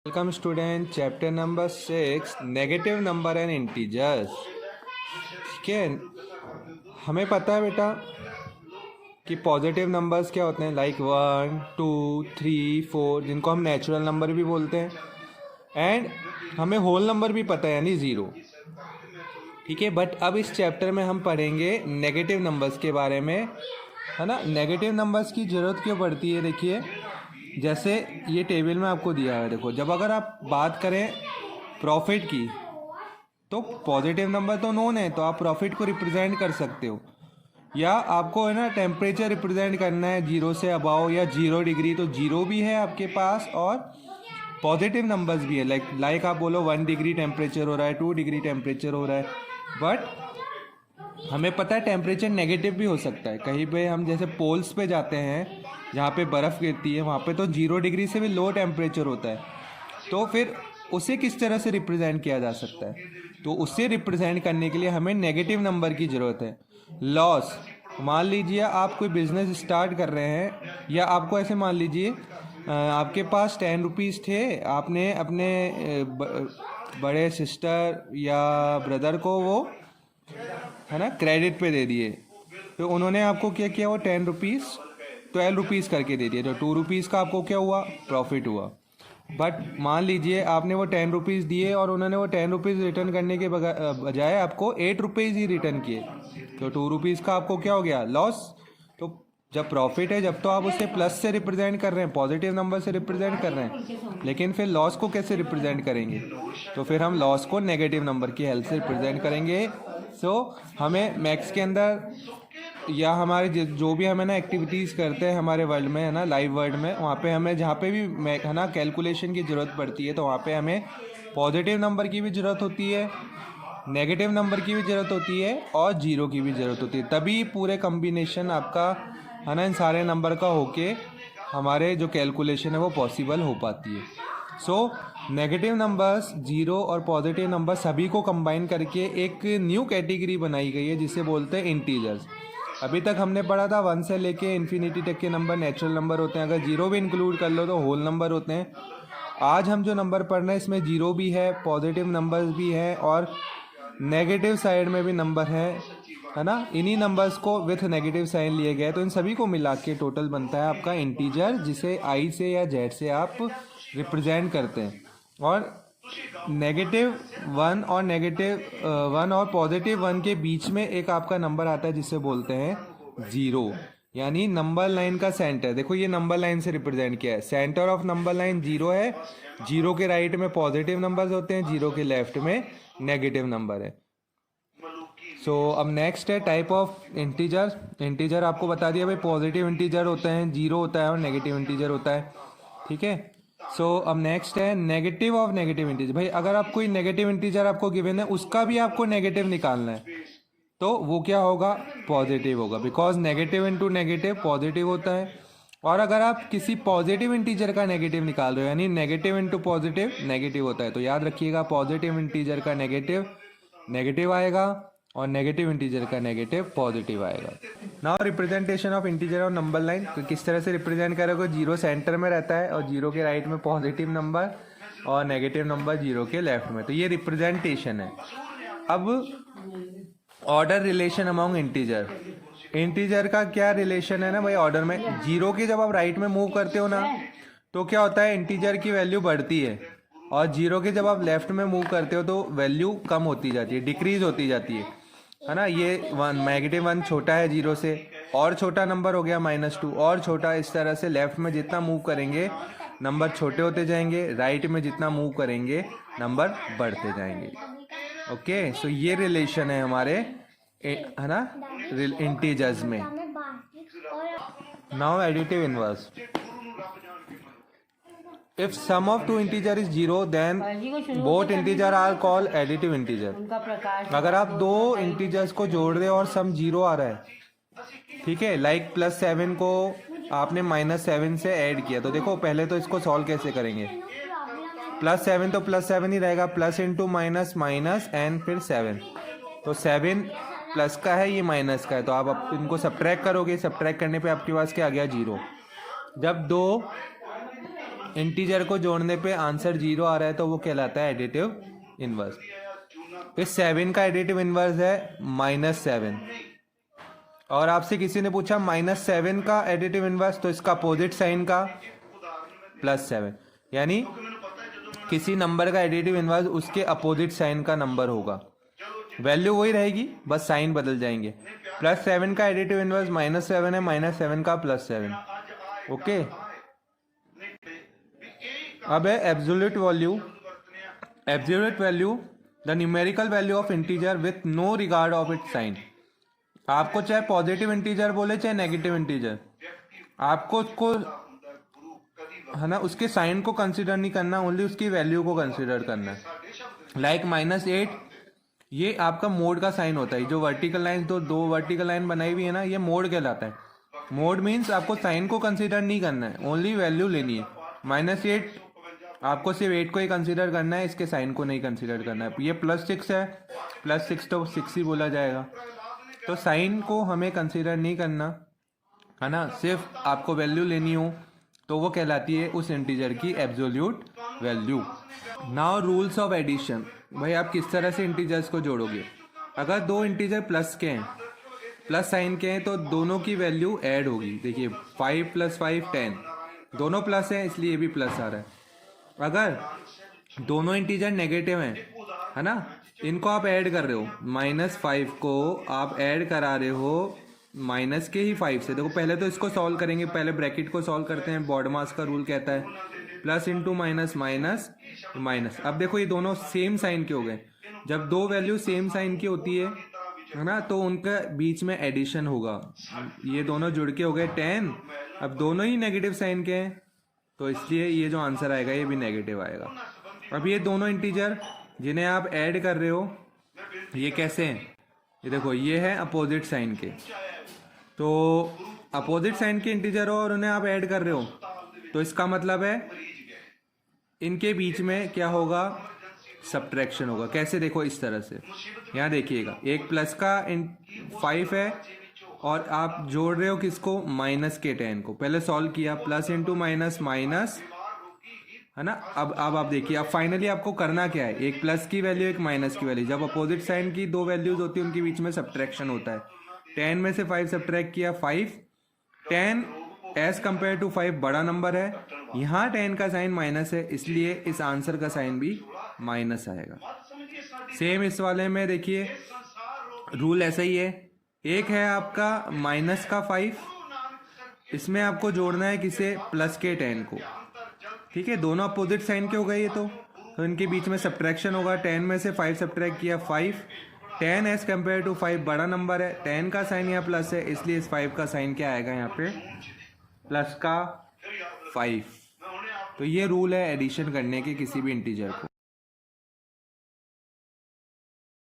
Welcome student, chapter number 6 negative number and integers. ठीक है, हमें पता है बेटा कि पॉजिटिव नंबर्स क्या होते हैं, लाइक 1 2 3 4, जिनको हम नेचुरल नंबर भी बोलते हैं। एंड हमें होल नंबर भी पता है, यानी ज़ीरो। ठीक है, बट अब इस चैप्टर में हम पढ़ेंगे नेगेटिव नंबर्स के बारे में, है ना। नेगेटिव नंबर्स की ज़रूरत क्यों पड़ती है, देखिए जैसे ये टेबल में आपको दिया है, देखो जब अगर आप बात करें प्रॉफिट की, तो पॉजिटिव नंबर तो नोन है, तो आप प्रॉफिट को रिप्रेजेंट कर सकते हो। या आपको है ना टेम्परेचर रिप्रेजेंट करना है 0 से अबाव या 0 डिग्री, तो 0 भी है आपके पास और पॉजिटिव नंबर्स भी है। लाइक आप बोलो 1 डिग्री टेम्परेचर हो रहा है, 2 डिग्री टेम्परेचर हो रहा है, बट हमें पता है टेम्परेचर नेगेटिव भी हो सकता है। कहीं पे हम जैसे पोल्स पे जाते हैं जहाँ पे बर्फ़ गिरती है, वहाँ पे तो 0 डिग्री से भी लो टेम्परेचर होता है। तो फिर उसे किस तरह से रिप्रेजेंट किया जा सकता है, तो उसे रिप्रेजेंट करने के लिए हमें नेगेटिव नंबर की ज़रूरत है। लॉस, मान लीजिए आप कोई बिजनेस स्टार्ट कर रहे हैं, या आपको ऐसे मान लीजिए आपके पास 10 रुपीज़ थे, आपने अपने बड़े सिस्टर या ब्रदर को वो है ना क्रेडिट पे दे दिए, तो उन्होंने आपको क्या किया, वो 10 रुपीज़ 12 रुपीज़ करके दे दिए, तो 2 रुपीज़ का आपको क्या हुआ, प्रॉफिट हुआ। बट मान लीजिए आपने वो 10 रुपीज़ दिए और उन्होंने वो 10 रुपीज़ रिटर्न करने के बजाय आपको 8 रुपीज़ ही रिटर्न किए, तो 2 रुपीज़ का आपको क्या हो गया, लॉस। तो जब प्रॉफिट है, जब तो आप उसे प्लस से रिप्रेजेंट कर रहे हैं, पॉजिटिव नंबर से रिप्रेजेंट कर रहे हैं, लेकिन फिर लॉस को कैसे रिप्रेजेंट करेंगे, तो फिर हम लॉस को नेगेटिव नंबर की हेल्प से रिप्रेजेंट करेंगे। सो हमें मैथ्स के अंदर या हमारे जो भी हमें ना एक्टिविटीज़ करते हैं हमारे वर्ल्ड में, है ना, लाइव वर्ल्ड में, वहाँ पे हमें जहाँ पे भी है ना कैलकुलेशन की ज़रूरत पड़ती है, तो वहाँ पे हमें पॉजिटिव नंबर की भी ज़रूरत होती है, नेगेटिव नंबर की भी ज़रूरत होती है और जीरो की भी ज़रूरत होती है। तभी पूरे कम्बिनेशन आपका, है ना, इन सारे नंबर का होके हमारे जो कैलकुलेशन है वो पॉसिबल हो पाती है। सो नेगेटिव नंबर्स, जीरो और पॉजिटिव नंबर सभी को कंबाइन करके एक न्यू कैटेगरी बनाई गई है जिसे बोलते हैं इंटीजर्स। अभी तक हमने पढ़ा था 1 से लेके इन्फिनिटी तक के नंबर नेचुरल नंबर होते हैं, अगर जीरो भी इंक्लूड कर लो तो होल नंबर होते हैं। आज हम जो नंबर पढ़ रहे हैं इसमें जीरो भी है, पॉजिटिव नंबर्स भी हैं और नेगेटिव साइड में भी नंबर है ना। इन्हीं नंबर्स को विथ नेगेटिव साइन लिए गए, तो इन सभी को मिला के टोटल बनता है आपका इंटीजर, जिसे आई से या जेड से आप रिप्रेजेंट करते हैं। और -1 और +1 के बीच में एक आपका नंबर आता है जिसे बोलते हैं ज़ीरो, यानी नंबर लाइन का सेंटर। देखो ये नंबर लाइन से रिप्रेजेंट किया है, centre of number line zero है, जीरो के राइट में पॉजिटिव नंबर्स होते हैं, जीरो के लेफ्ट में नेगेटिव नंबर है। सो अब नेक्स्ट है टाइप ऑफ इंटीजर। इंटीजर आपको बता दिया भाई, पॉजिटिव इंटीजर होते हैं, जीरो होता है और नेगेटिव इंटीजर होता है। ठीक है, सो अब नेक्स्ट है नेगेटिव ऑफ नेगेटिव इंटीजर। भाई अगर आप कोई नेगेटिव इंटीजर आपको गिवन है, उसका भी आपको नेगेटिव निकालना है, तो वो क्या होगा, पॉजिटिव होगा, because negative into negative positive होता है। और अगर आप किसी पॉजिटिव इंटीजर का नेगेटिव निकाल रहे हो, यानी नेगेटिव इंटू पॉजिटिव नेगेटिव होता है, तो याद रखिएगा पॉजिटिव इंटीजर का नेगेटिव नेगेटिव आएगा और नेगेटिव इंटीजर का नेगेटिव पॉजिटिव आएगा। नाउ रिप्रेजेंटेशन ऑफ इंटीजर और नंबर लाइन, तो किस तरह से रिप्रेजेंट करोगे, जीरो सेंटर में रहता है और जीरो के राइट में पॉजिटिव नंबर और नेगेटिव नंबर जीरो के लेफ्ट में, तो ये रिप्रेजेंटेशन है। अब order relation among integer. Integer का क्या रिलेशन है ना भाई, ऑर्डर में जीरो के जब आप राइट में मूव करते हो ना, तो क्या होता है, इंटीजर की वैल्यू बढ़ती है, और जीरो के जब आप लेफ्ट में मूव करते हो तो वैल्यू कम होती जाती है, डिक्रीज होती जाती है ना। ये -1 छोटा है जीरो से, और छोटा नंबर हो गया -2, और छोटा, इस तरह से लेफ्ट में जितना मूव करेंगे नंबर छोटे होते जाएंगे, राइट में जितना मूव करेंगे नंबर बढ़ते जाएंगे। ओके, सो ये रिलेशन है हमारे, है ना, इंटीजर्स में। Now additive inverse. If sum of two integer is zero, then both integer are called additive integer. अगर आप दो इंटीजर्स को जोड़ रहे हो और सम जीरो आ रहा है, ठीक है, लाइक +7 को आपने -7 से ऐड किया, तो देखो पहले तो इसको सॉल्व कैसे करेंगे, +7 तो +7 ही रहेगा, plus into minus minus and फिर 7, तो 7 प्लस का है, ये माइनस का है, तो आप इनको सब्ट्रैक्ट करोगे, सब्ट्रैक्ट करने पे आपके पास क्या आ गया, जीरो। जब दो इंटीजर को जोड़ने पे आंसर 0 आ रहा है तो वो कहलाता है एडिटिव इनवर्स। इस 7 का एडिटिव इनवर्स है -7। और आपसे किसी ने पूछा -7 का एडिटिव इनवर्स, तो इसका अपोजिट साइन का +7, यानी किसी नंबर का एडिटिव इनवर्स उसके अपोजिट साइन का नंबर होगा। वैल्यू वही रहेगी, बस साइन बदल जाएंगे। +7 का एडिटिव इनवर्स -7 है, -7 का +7। ओके, अब है absolute value. Absolute value the numerical value of integer with no regard of its sign. आपको चाहे पॉजिटिव इंटीजर बोले चाहे नेगेटिव इंटीजर, आपको उसको है ना उसके साइन को कंसिडर नहीं करना, ओनली उसकी वैल्यू को कंसिडर करना है। लाइक -8 ये आपका मोड का साइन होता है। जो वर्टिकल लाइन दो वर्टिकल लाइन बनाई हुई है ना, ये मोड कहलाता है। मोड मीन्स आपको साइन को कंसिडर नहीं करना है, ओनली वैल्यू लेनी है। -8 आपको सिर्फ 8 को ही कंसिडर करना है, इसके साइन को नहीं कंसिडर करना है। ये +6 है, +6 तो 6 ही बोला जाएगा। तो साइन को हमें कंसिडर नहीं करना है ना, सिर्फ आपको वैल्यू लेनी हो तो वो कहलाती है उस इंटीजर की absolute value. Now rules of addition. भाई आप किस तरह से इंटीजर्स को जोड़ोगे? अगर दो इंटीजर प्लस के हैं, प्लस साइन के हैं, तो दोनों की वैल्यू ऐड होगी। देखिए 5 + 5 10, दोनों प्लस हैं इसलिए ये भी प्लस आ रहा है। अगर दोनों इंटीजर नेगेटिव हैं, है ना, इनको आप ऐड कर रहे हो, -5 को आप ऐड करा रहे हो माइनस के ही 5 से। देखो पहले तो इसको सॉल्व करेंगे, पहले ब्रैकेट को सॉल्व करते हैं, बॉडमास का रूल कहता है plus into minus minus minus. अब देखो ये दोनों सेम साइन के हो गए। जब दो वैल्यू सेम साइन की होती है ना, तो उनका बीच में एडिशन होगा। ये दोनों जुड़ के हो गए 10, अब दोनों ही नेगेटिव साइन के हैं तो इसलिए ये जो आंसर आएगा ये भी नेगेटिव आएगा। अब ये दोनों इंटीजर जिन्हें आप ऐड कर रहे हो, ये कैसे हैं? ये देखो ये है अपोजिट साइन के, तो अपोजिट साइन के इंटीजर हो और उन्हें आप ऐड कर रहे हो, तो इसका मतलब है इनके बीच में क्या होगा? सब्ट्रैक्शन होगा। कैसे? देखो इस तरह से, यहाँ देखिएगा, एक प्लस का 5 है और आप जोड़ रहे हो किसको? माइनस के 10 को। पहले सॉल्व किया, प्लस इंटू माइनस माइनस, है ना। अब आप देखिए, अब फाइनली आपको करना क्या है? एक प्लस की वैल्यू एक माइनस की वैल्यू, जब अपोजिट साइन की दो वैल्यूज होती है उनके बीच में सब्ट्रैक्शन होता है। 10 में से 5 सब्ट्रैक्ट किया 5, 10 एज कंपेयर टू 5 बड़ा नंबर है, यहाँ 10 का साइन माइनस है इसलिए इस आंसर का साइन भी माइनस आएगा। सेम इस वाले में देखिए रूल ऐसा ही है। एक है आपका माइनस का 5, इसमें आपको जोड़ना है किसे? प्लस के 10 को। ठीक है, दोनों अपोजिट साइन के हो गए ये, तो इनके बीच में सब्ट्रैक्शन होगा। 10 में से 5 सब्ट्रैक्ट किया 5, 10 एज कंपेयर टू 5 बड़ा नंबर है, 10 का साइन यहाँ प्लस है इसलिए इस 5 का साइन क्या आएगा? यहाँ पे प्लस का 5। तो ये रूल है एडिशन करने के किसी भी इंटीजर को।